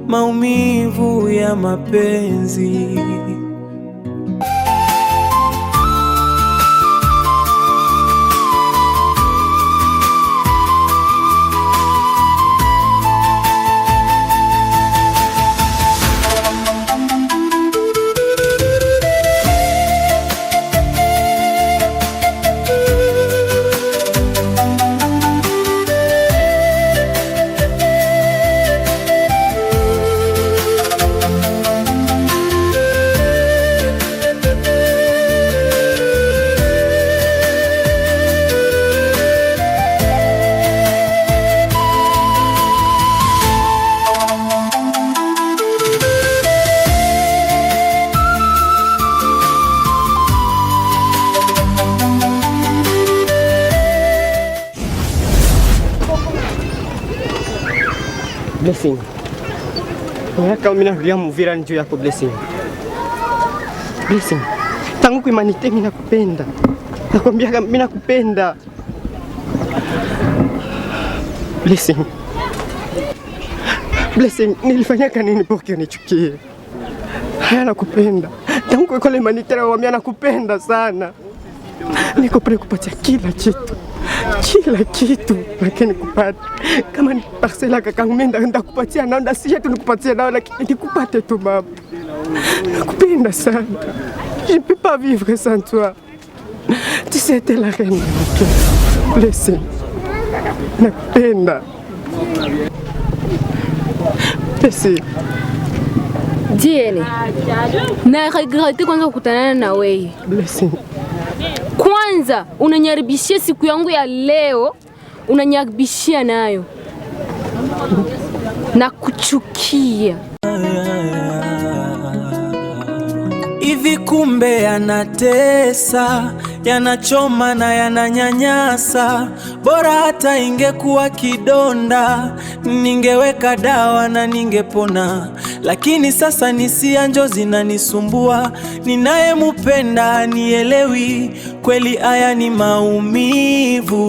Maumivu ya mapenzi. Blessing. Miaka minakulia Muvira njoo yako Blessing. Blessing. Tangu kuimanite mimi nakupenda. Nakwambia mimi nakupenda. Blessing. Blessing, nilifanyaka nini poke unichukie? Haya nakupenda. Tangu kwa imanite na wamia nakupenda sana. Niko pale kupatia kila kitu lakini kupata kama ni parcela kakangu mimi ndakupatia nao ndasije tu nikupatia nao lakini nikupate tu mama. Nakupenda sana. Je ne peux pas vivre sans toi. Tu sais t'es la reine. Blessing. Nakupenda. Blessing. Diene. Na regrette kwanza kukutana na wewe. Blessing. Kwanza unanyaribishia siku yangu ya leo, unanyaribishia nayo. Na kuchukia. Hivi kumbe yanatesa, yanachoma na yananyanyasa. Bora hata ingekuwa kidonda, ningeweka dawa na ningepona. Lakini sasa nisia njo zinanisumbua. Ninayemupenda nielewi, kweli haya ni maumivu.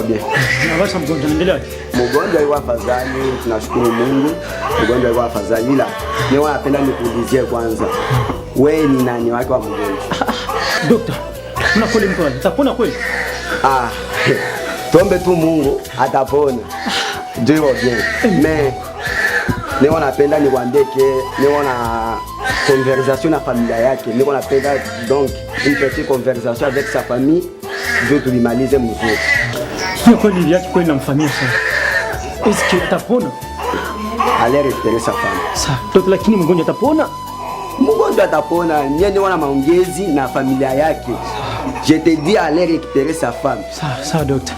bien. Na basi mgonjwa endelea. Mgonjwa yuko afadhali, tunashukuru Mungu. Mgonjwa yuko afadhali ila mimi napenda nikuulizie kwanza. Wewe ni nani wake wa mgonjwa? Dokta, una kweli mgonjwa? Utapona kweli? Tuombe tu Mungu atapona. Ndio bien. Mais niko napenda nikwambie niko na conversation na familia yake. Niko napenda donc une petite conversation avec sa famille. Ndio tulimalize mzuri. Sio kweli yake kweli namfanyia sana. Est-ce que atapona? Allez récupérer sa femme. Sawa. Dokta, lakini mgonjwa atapona? Mgonjwa atapona. Mimi niko na maongezi na familia yake. Je te dis allez récupérer sa femme. Sawa, sawa dokta.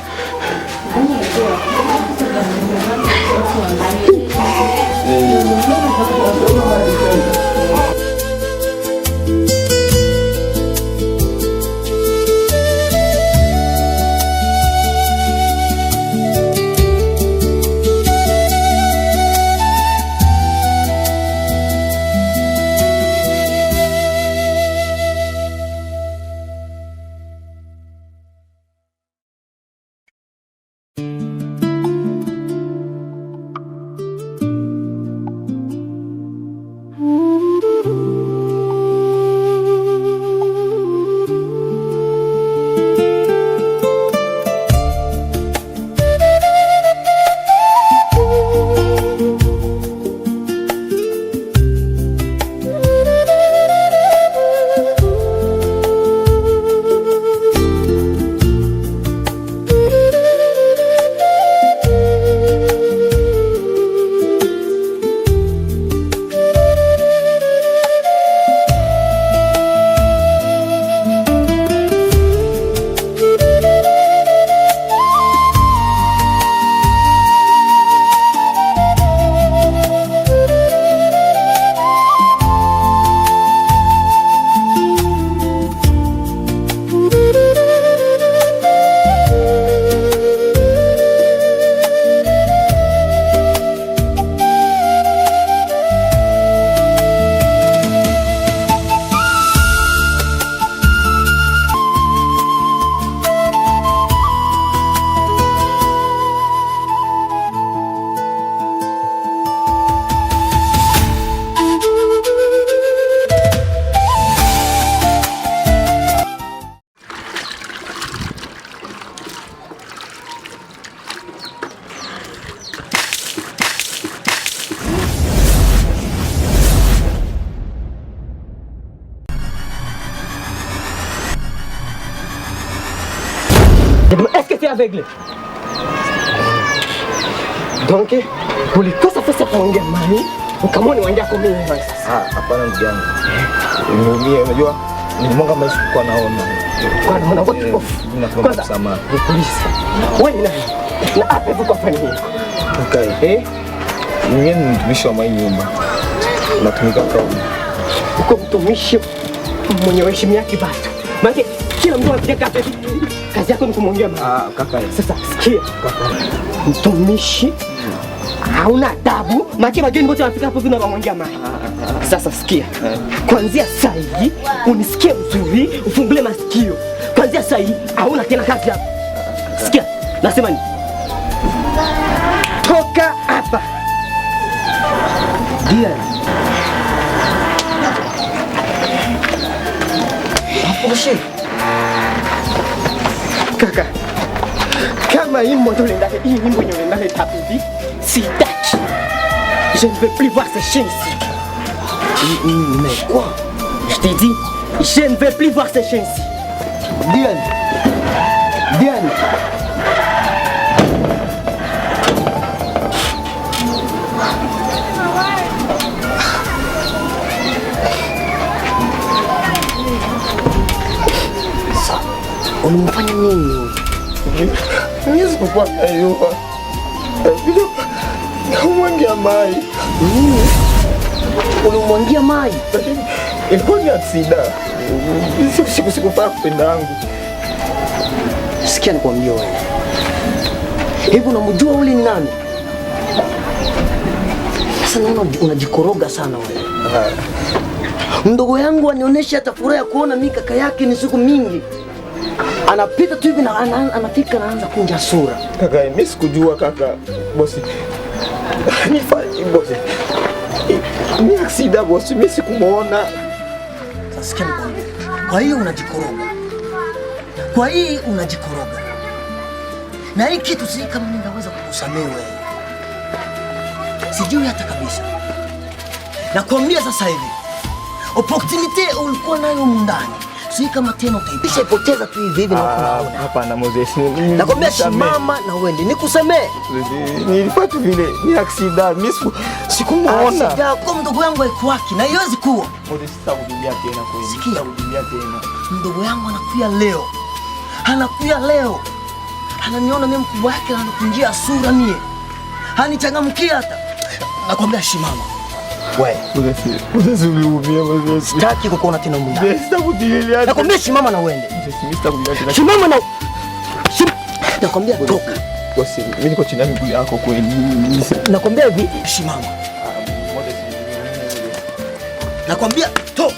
Est-ce que tu es aveugle? Donc, ulikosa pesa kuongea mami, ukamwona wanja kwa mimi sasa. Hapana ndugu yangu. Nimeumia, unajua nilimwanga maisha kwa naona. Kwa naona what of? Ninaomba msamaha. Polisi. Wewe ni nani? Na hapa vuko fanya nini? Okay. Mimi ni mtumishi wa nyumba. Natumika kama uko mtumishi mwenye heshima yake bado. Maana kila mtu anataka kazi yako ni kumwongea mama. Kaka. Sasa sikia. Kaka. Mtumishi hauna adabu. Maana wageni wote wanafika hapo vina wanamwongea mama. Sasa sikia. Kuanzia sasa hivi unisikie vizuri, ufungule masikio. Kuanzia sasa hivi hauna tena kazi hapa. Sikia. Nasema nini? Toka hapa. Dia. Aposhe. Kaka. Kama hii moto ndani hii nyimbo yenyewe ndani tapivi. Sitaki. Je ne veux plus voir ces chiens ici. Mais quoi? Je t'ai dit, je ne veux plus voir ces chiens ici. Diane. Diane. Unamfanya nini? Mimi sikuwa kayua. Bila kumwangia mai. Unamwangia mai? Ilikuwa ni aksida. Sikufaa kupenda yangu. Sikia nikwambie wewe. Hivi unamjua ule ni nani? Sasa naona unajikoroga sana wewe. Mdogo yangu anionyesha hata furaha ya kuona mimi kaka yake ni siku mingi. Anapita tu hivi na anafika anaanza kunja sura. Kaka, mimi sikujua kaka. Bosi. Nifanye bosi. Ni aksida bosi, mimi sikumuona. Sasa sikia nikwambie. Kwa hiyo unajikoroga. Kwa hii unajikoroga. Na hii kitu si kama mimi naweza kukusamehe wewe. Sijui hata kabisa. Nakwambia sasa hivi. Opportunity ulikuwa nayo ndani. Si kama tena utaibisha ipoteza tu hivi hivi na unaona. Hapana Moses. Nakwambia simama na uende. Nikusamee. Nilipata vile ni aksida. Mimi sikumuona. Aksida kwa mdogo yangu haikuwaki na haiwezi kuwa. Moses sitakurudia tena kweli. Sitakurudia tena. Mdogo yangu anakuja leo. Anakuja leo. Ananiona mimi mkubwa yake na anakunjia sura mie. Hanichangamkia hata. Nakwambia simama. Wewe. Moses uliumia Moses. Sitaki kukuona tena muda. Sitakurudia. Nakwambia simama na uende. Mimi sitakurudia tena. Simama na nakwambia toka. Bosi, mimi niko chini ya miguu yako kweli. Nakwambia hivi simama. Nakwambia toka.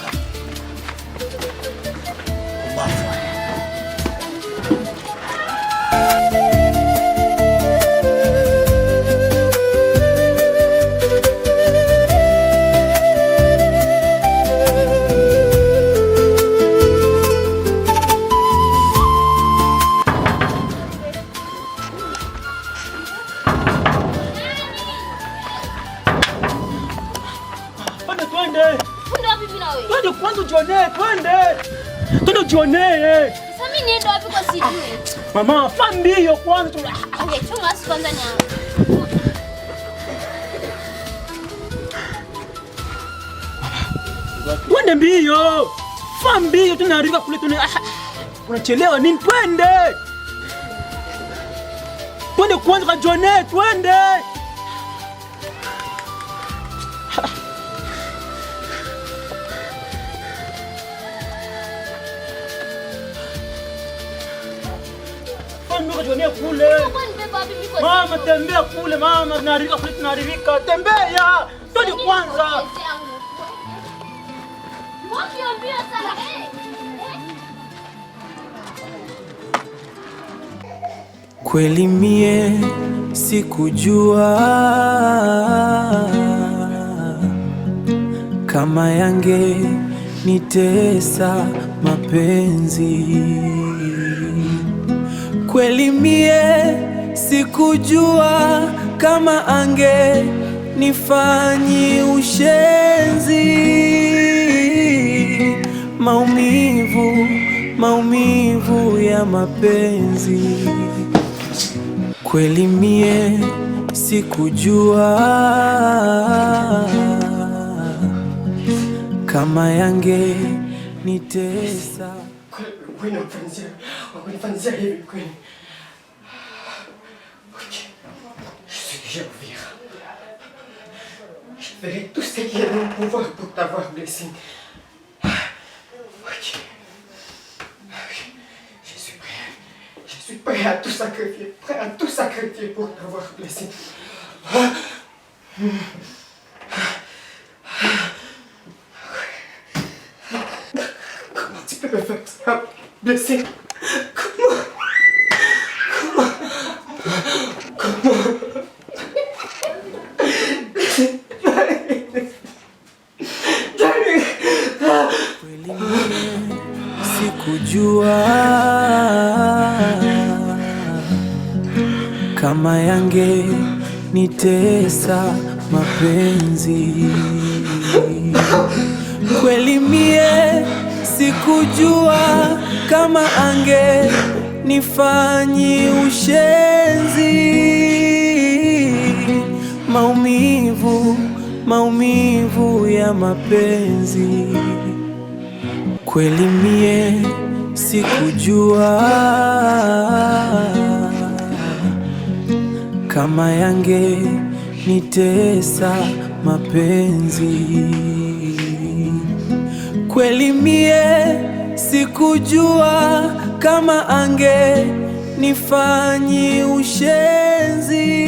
Twende kwanza ujionee, twende ujionee. Sasa mimi niende wapi kwa sijui? Mama, fambio kwanza. Okay, chunga basi kwanza nyama. Twende mbio. Fambio tunarika kule tuna. Unachelewa nini? Twende. Twende kwanza kajionee, twende. Kule. Mama tembea kule mama, tunarika kule tunarika. Tembea. Twende kwanza. Kweli mie sikujua kama yange nitesa mapenzi. Kweli mie sikujua kama ange nifanyi ushenzi. Maumivu ya mapenzi. Kweli mie sikujua kama yange nitesa. Kweli wakunifanyia hivi kweli. Ok. Je verrai. Je ferai tout ce qui est de mon pouvoir pour t'avoir blessé. Ok. Je suis prêt à tout sacrifier pour t'avoir blessé. Comment tu peux me faire ça, blessé? Comment? Sikujua kama yange nitesa mapenzi. Kweli mie sikujua kama ange nifanyi ushenzi. Maumivu ya mapenzi. Kweli mie sikujua kama yange nitesa mapenzi. Kweli mie sikujua kama ange nifanyi ushenzi.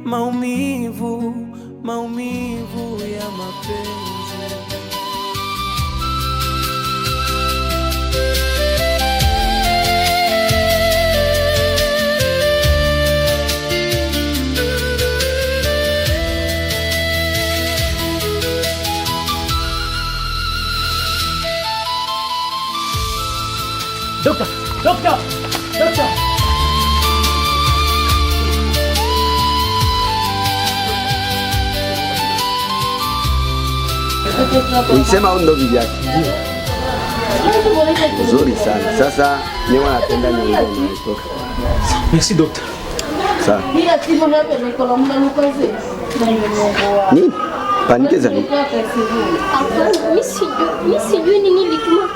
Maumivu ya mapenzi. Ulisema ndo bibi yake. Nzuri sana. Sasa ni wanapenda ni kutoka. Merci docteur. Sawa. Nini? Panike za nini? Mimi sijui nini lituma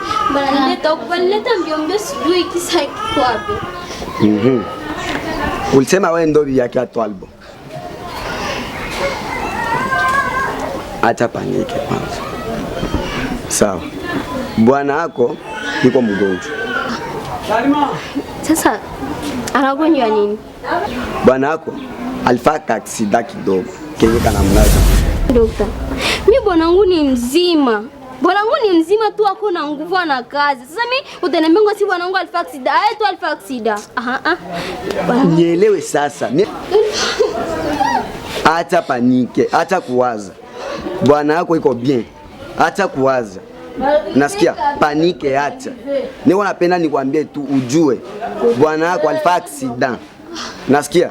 banaleta mbio sijui kisa kiko wapi. Ulisema wewe ndo bibi yake Atwalbo. Acha panike kwanza. Sawa. Bwana wako yuko mgonjwa. Sasa anagonjwa nini? Bwana wako alifaka aksida kidogo. Kenye kana mlaza. Dokta, mimi bwanangu ni mzima. Bwanangu ni mzima tu, ako na nguvu na kazi. Sasa mimi utaniambia ngosi bwanangu alifaka aksida. Tu alifaka aksida. Nielewe sasa. Acha panike, acha kuwaza. Bwana wako iko bien. Acha kuwaza. Nasikia panike acha. Niko napenda nikwambie tu ujue. Bwana wako alifaka aksida. Nasikia?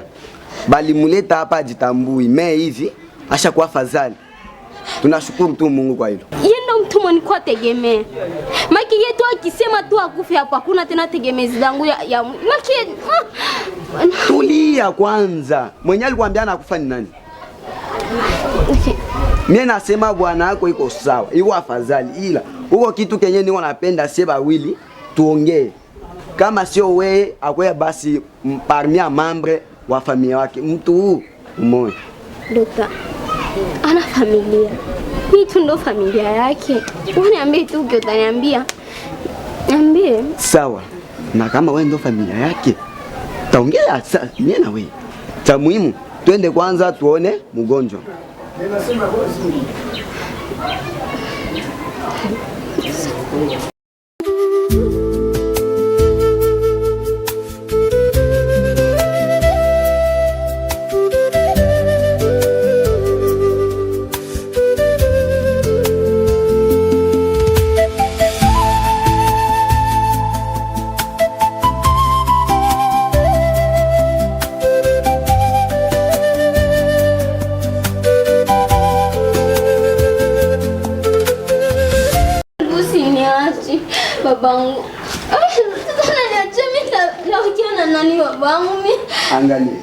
Bali muleta hapa ajitambui. Me hivi asha kwa fadhali. Tunashukuru tu Mungu kwa hilo. Yeye ndo mtu mwenye kwa tegemea. Maki yetu akisema tu akufe hapo hakuna tena tegemezi zangu ya Maki. Tulia kwanza. Mwenye alikwambia anakufa ni nani? Okay. Mimi nasema bwana wako iko sawa. Iko afadhali ila huko kitu kenye niko napenda seba wili tuongee. Kama sio wewe akwe basi parmi ya membre wa familia yake mtu huu mmoja. Dokta, ana familia. Mimi tu ndo familia yake. Uniambie tu utaniambia. Niambie. Sawa. Na kama wewe ndo familia yake, taongea sasa mimi na wewe. Cha muhimu twende kwanza tuone mgonjwa. Babangu. Sasa niache mimi naongea na nani babangu mimi? Angalia.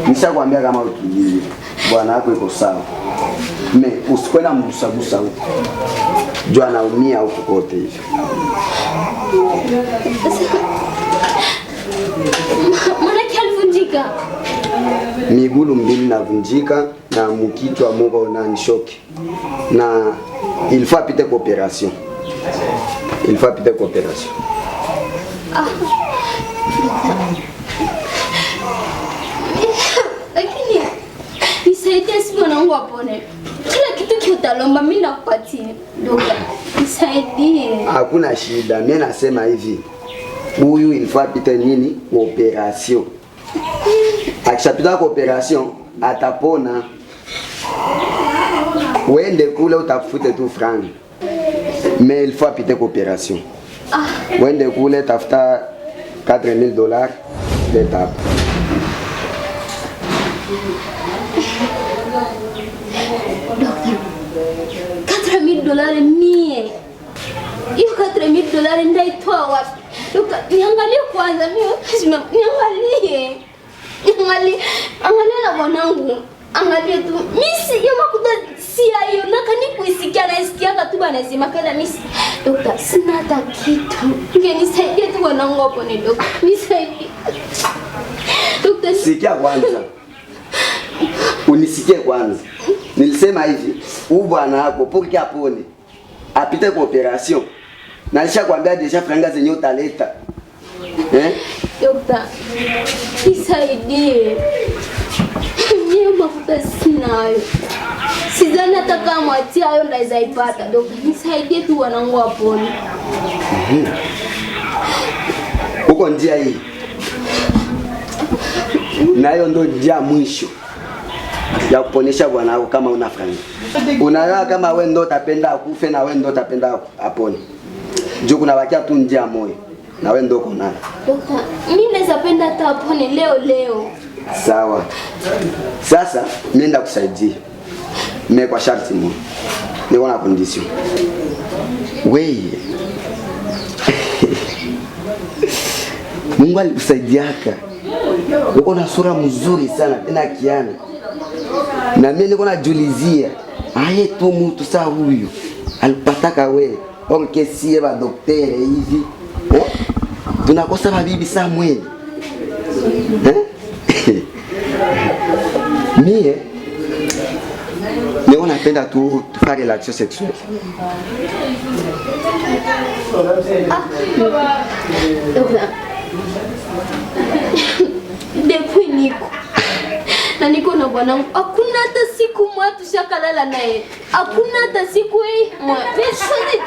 Nishakwambia kama ukimbie. Bwana wako iko sawa. Usikwenda mgusagusa huko. Jua anaumia huko kote hivi. Mwana kalivunjika. Miguu mbili navunjika na mkichwa mmoja na nishoki. Na il faut apite coopération. Il faut apite coopération. Lakini nisaidie si mwanangu apone. Kila kitu kiutalomba mimi nakupatia. Ndoka, nisaidie. Hakuna shida. Mimi nasema hivi. Huyu il faut apite nini? Coopération. Akishapita coopération atapona. Wende kule utafute tu franc. Mais il faut apite coopération. Wende kule tafuta $4,000 d'étape. $4,000 mie. Hiyo $4,000 ndaitoa wapi? Niangalie kwanza mimi, niangalie. Angalia na mwanangu. Angalia tu. Mimi yoma kutosia hiyo nakani kuisikia na isikia tu bana sema kana mimi. Dokta, sina hata kitu. Ungenisaidia tu mwanangu hapo ni dokta. Nisaidie. Dokta, sikia kwanza. Unisikie kwanza. Nilisema hivi, huyu bwana wako pour que apone. Apite coopération. Na nishakwambia deja franga zenye utaleta. Dokta, nisaidie. Mimi mafuta sinayo. Sidhani hata kama atia hayo ndaweza ipata. Dokta, nisaidie tu wanangu wapone. Uko njia hii. Nayo ndo njia mwisho ya kuponesha bwana wako kama una franga. Unaona kama wewe ndo utapenda akufe na wewe ndo utapenda apone. Juu kuna bakia tu njia moyo. Na wewe ndo uko nayo. Dokta, mimi naweza penda hata apone leo. Sawa. Sasa mimi ndakusaidia. Mimi kwa sharti moja. niko na condition. Wewe Mungu alikusaidiaka. Uko na sura mzuri sana tena kiana. Na mimi niko najulizia, aye tu mtu saa huyu alipataka wewe. Onkesie ba daktari hivi. Tunakosa mabibi Samuel. Mie niko napenda tu tufanye relaxation sexuelle. Depuis niko na bwanangu, hakuna hata siku mwa tushakalala naye, hakuna hata siku mwa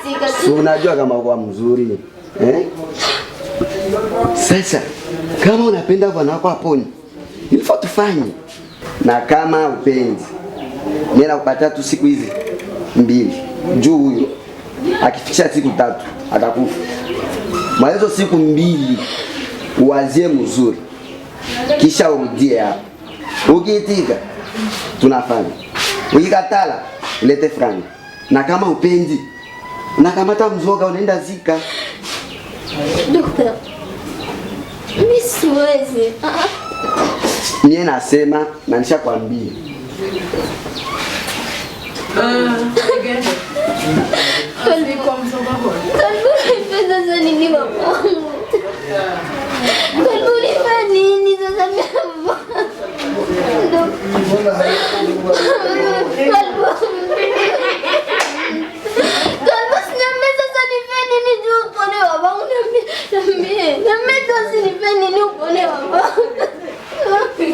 tika. Si unajua kama kwa mzuri Sasa kama unapenda bwana wako apone, ilifaa tufanye. Na kama upendi, mimi nakupatia tu siku hizi 2. Juu huyo akifikisha siku 3 atakufa. Malizo siku 2 uwazie mzuri, kisha urudie hapa. Ukiitika tunafanya, ukikatala ulete franga. Na kama upendi, unakamata mzoga unaenda zika. Dokta, mimi siwezi. Mimi nasema na nishakwambia. Kalbi kwa mzoga bora. Kalbi pesa za nini baba? Kalbi ulifanya nini sasa mimi? Kalbi sinambe sasa nifanye nini juu upone babangu nambe sasa nifanye nini upone babangu? Kalbi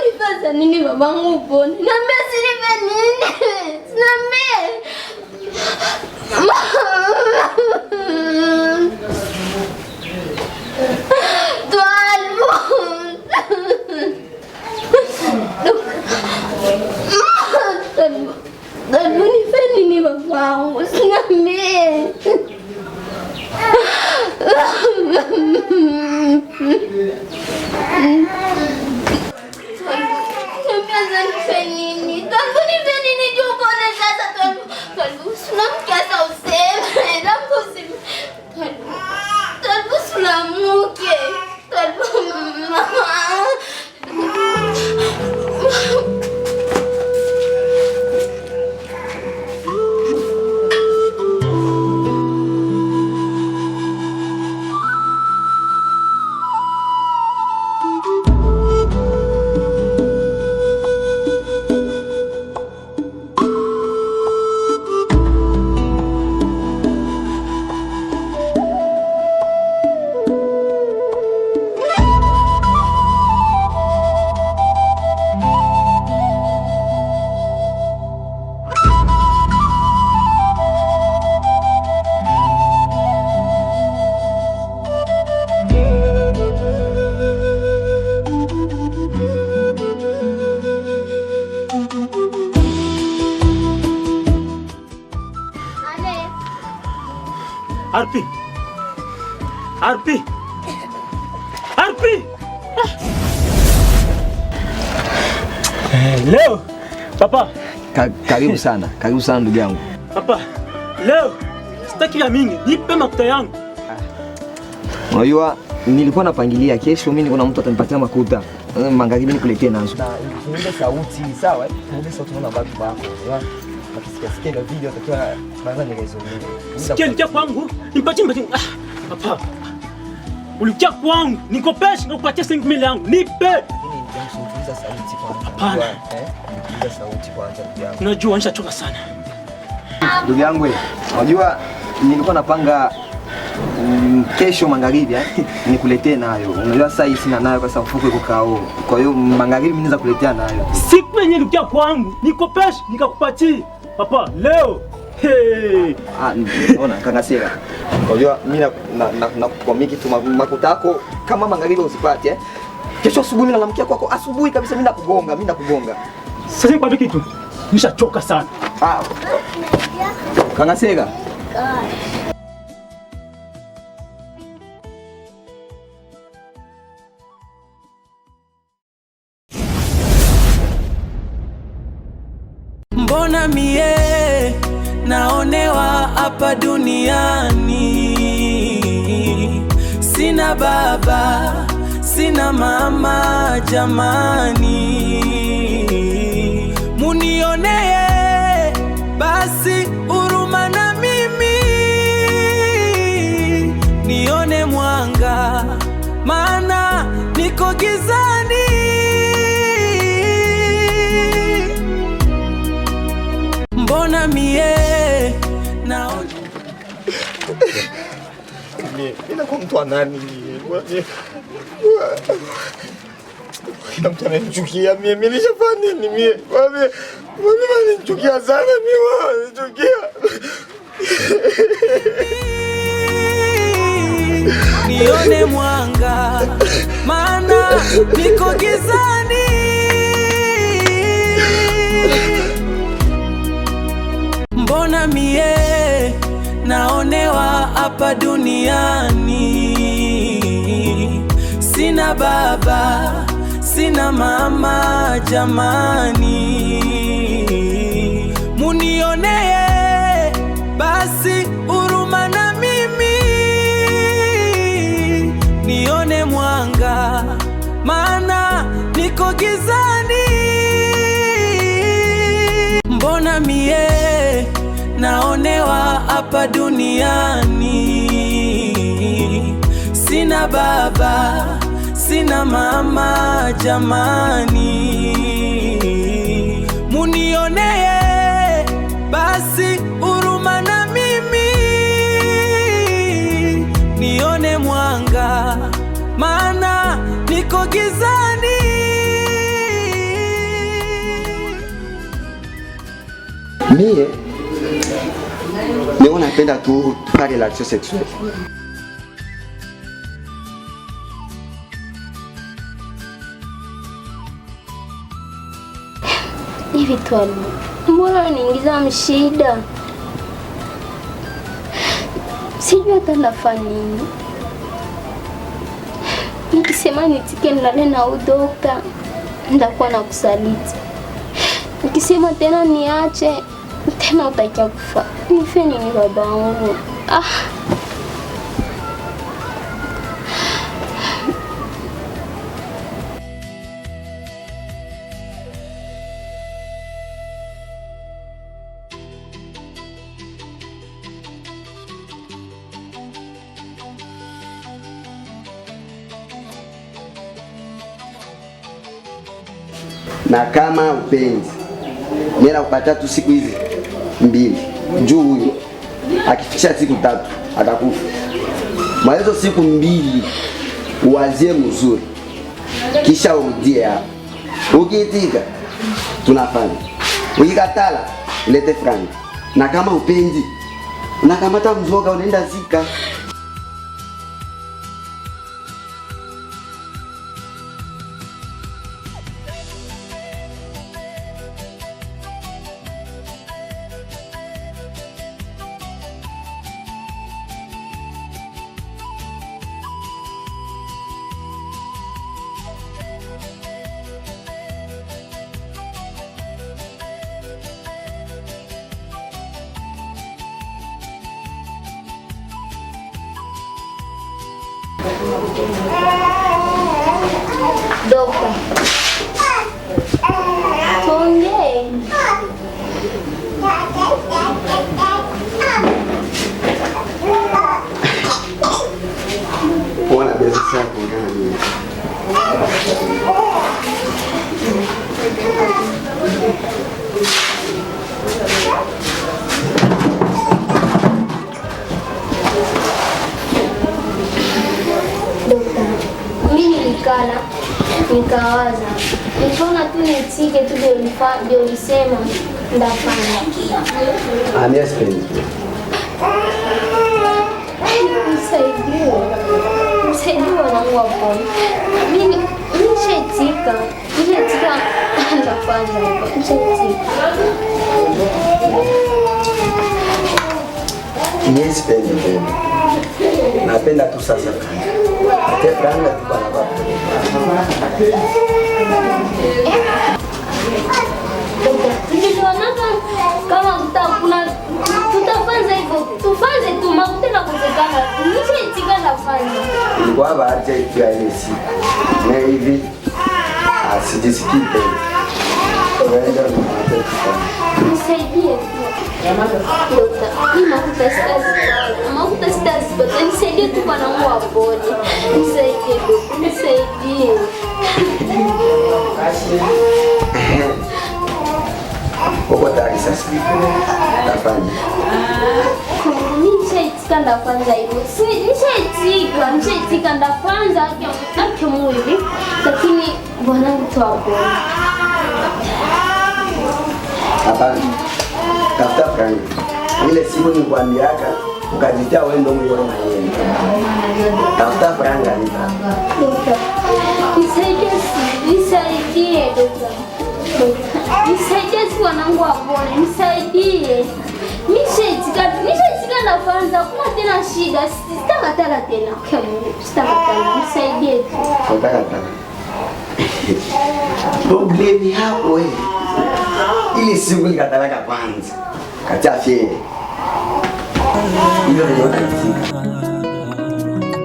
nifanya nini babangu upone? Nambe sinipe nini? Nambe Kalbi nifanya nini babangu? Sinambe Arpi! Arpi! Arpi! Leo papa, Karibu sana ndugu yangu. Papa, leo sitaki ya mingi, nipe makuta yangu. Unajua nilikuwa napangilia kesho mimi niko na mtu atanipatia makuta. Magharibi nikuletee nazo. Na niende sauti, sawa eh? Niende sauti na watu wako. Sikia video takiwa kwanza nikaizungumzie. Sikia nikia kwangu, nipatie mbati. Papa. Ulikia kwangu, nikopeshe nikupatie 5,000 yangu. Nipe. Nitamsikiliza sauti kwanza. Hapana. Nisikiliza sauti kwanza ndugu yangu. Unajua nishachoka sana. Ndugu yangu, unajua nilikuwa napanga kesho magharibi nikuletee nayo. Unajua sasa hivi sina nayo kwa sababu mfuko iko kao. Kwa hiyo magharibi mimi naweza kuletea nayo. Siku yenyewe ulikia kwangu, nikopeshe nikakupatie. Papa, leo. Hey. Unaona kangasira. Unajua mimi nakukwamia kitu makuta yako kama magharibi usipate Kesho asubuhi nalamkia kwako asubuhi kabisa mimi nakugonga. Sasa nikwambie kitu. Nishachoka sana. Kangasira. mbona mie naonewa hapa duniani? Sina baba, sina mama jamani, munionee basi huruma na mimi, nione mwanga maana niko gizani. Mbona mie naona Ina kwa mtu nani? Kila mtu ananichukia mimi, nilishafanya nini mimi? Mimi ananichukia sana mimi, ananichukia. nione mwanga maana niko gizani. Mbona mie naonewa hapa duniani? Sina baba, sina mama jamani, munionee basi huruma na mimi, nione mwanga maana niko gizani. Mbona mie naonewa hapa duniani? Sina baba, sina mama jamani, munionee basi huruma na mimi, nione mwanga maana niko gizani. Mie niko napenda tu faire relation sexuelle. Hivi Twali, mbona uniingiza mshida? Sijui hata nafanya nini. Nikisema nitike nilale na udokta, ndakuwa na kusaliti. Nikisema tena niache, tena utakia kufa. Nife nini baba wangu? Na kama upenzi nenda kupata tu siku hizi 2 juu huyo akifikisha siku 3 atakufa. Malizo siku 2 uwazie mzuri kisha urudie hapo. Ukiitika tunafanya, ukikatala lete franga. Na kama upenzi unakamata mzoga unaenda zika. Dokta, tuongee. Bona bezi sana kuongana nini? Mimi nilikala nikawaza, nikaona tu nitike tu ndio ulisema ndafanya. Amespendi. Msaidie wanangu hapo. Mimi nishatika ndafanya hapo. Nispendi tena. Napenda tu sasa. Ate franga tu bana baba. Dokta, nilionaka kama kuna tutafanza hivyo, tufanze tu makutena kuzekana. Nishaitika nafanya. Kwa baada ya ile siku. Na hivi sijisikii tena. Nisaidie. Makuta stars, nisaidie tu kwa nangu wapone. Nisaidie. Uko tayari sasa? Tafanya. Nishaitika ndafanza hivyo. Nishaitika ndafanza ake mwili. Lakini bwanangu tuwapone. Hapana. Tafuta franga. Ile siku nilikwambiaka ukajitia wewe ndio mwione na yeye. Tafuta franga nipa. Nisaidie dokta. Nisaidie si wanangu wapone. Nisaidie. Nishaitika na kwanza kuna tena shida. Sitakatala tena. Sitakatala. Nisaidie tu. Sitakatala. Problemi hapo wewe. Ili siku nikatalaka kwanza. Kachafie.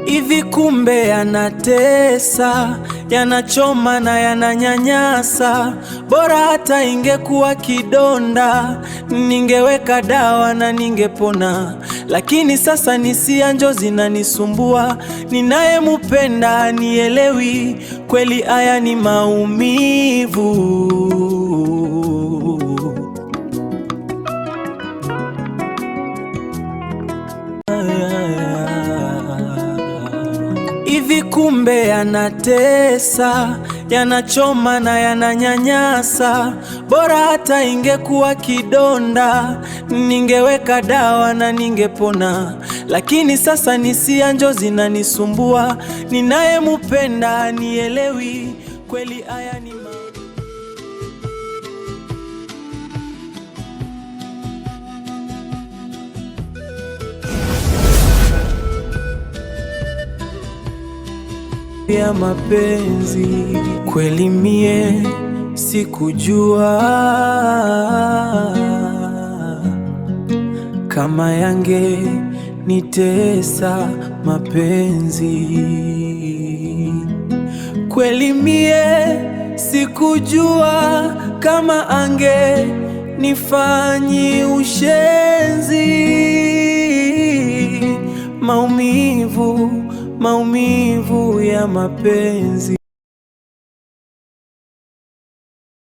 Hivi kumbe yanatesa, yanachoma na yananyanyasa. Bora hata ingekuwa kidonda, ningeweka dawa na ningepona. Lakini sasa nisia njo zinanisumbua, ninayemupenda nielewi, kweli haya ni maumivu. Hivi kumbe yanatesa, yanachoma na yananyanyasa. Bora hata ingekuwa kidonda, ningeweka dawa na ningepona. Lakini sasa nisia njo zinanisumbua, ninayemupenda nielewi, kweli haya ni ya mapenzi. Kweli mie sikujua kama yange nitesa mapenzi. Kweli mie sikujua kama ange nifanyi ushenzi. Maumivu ya mapenzi.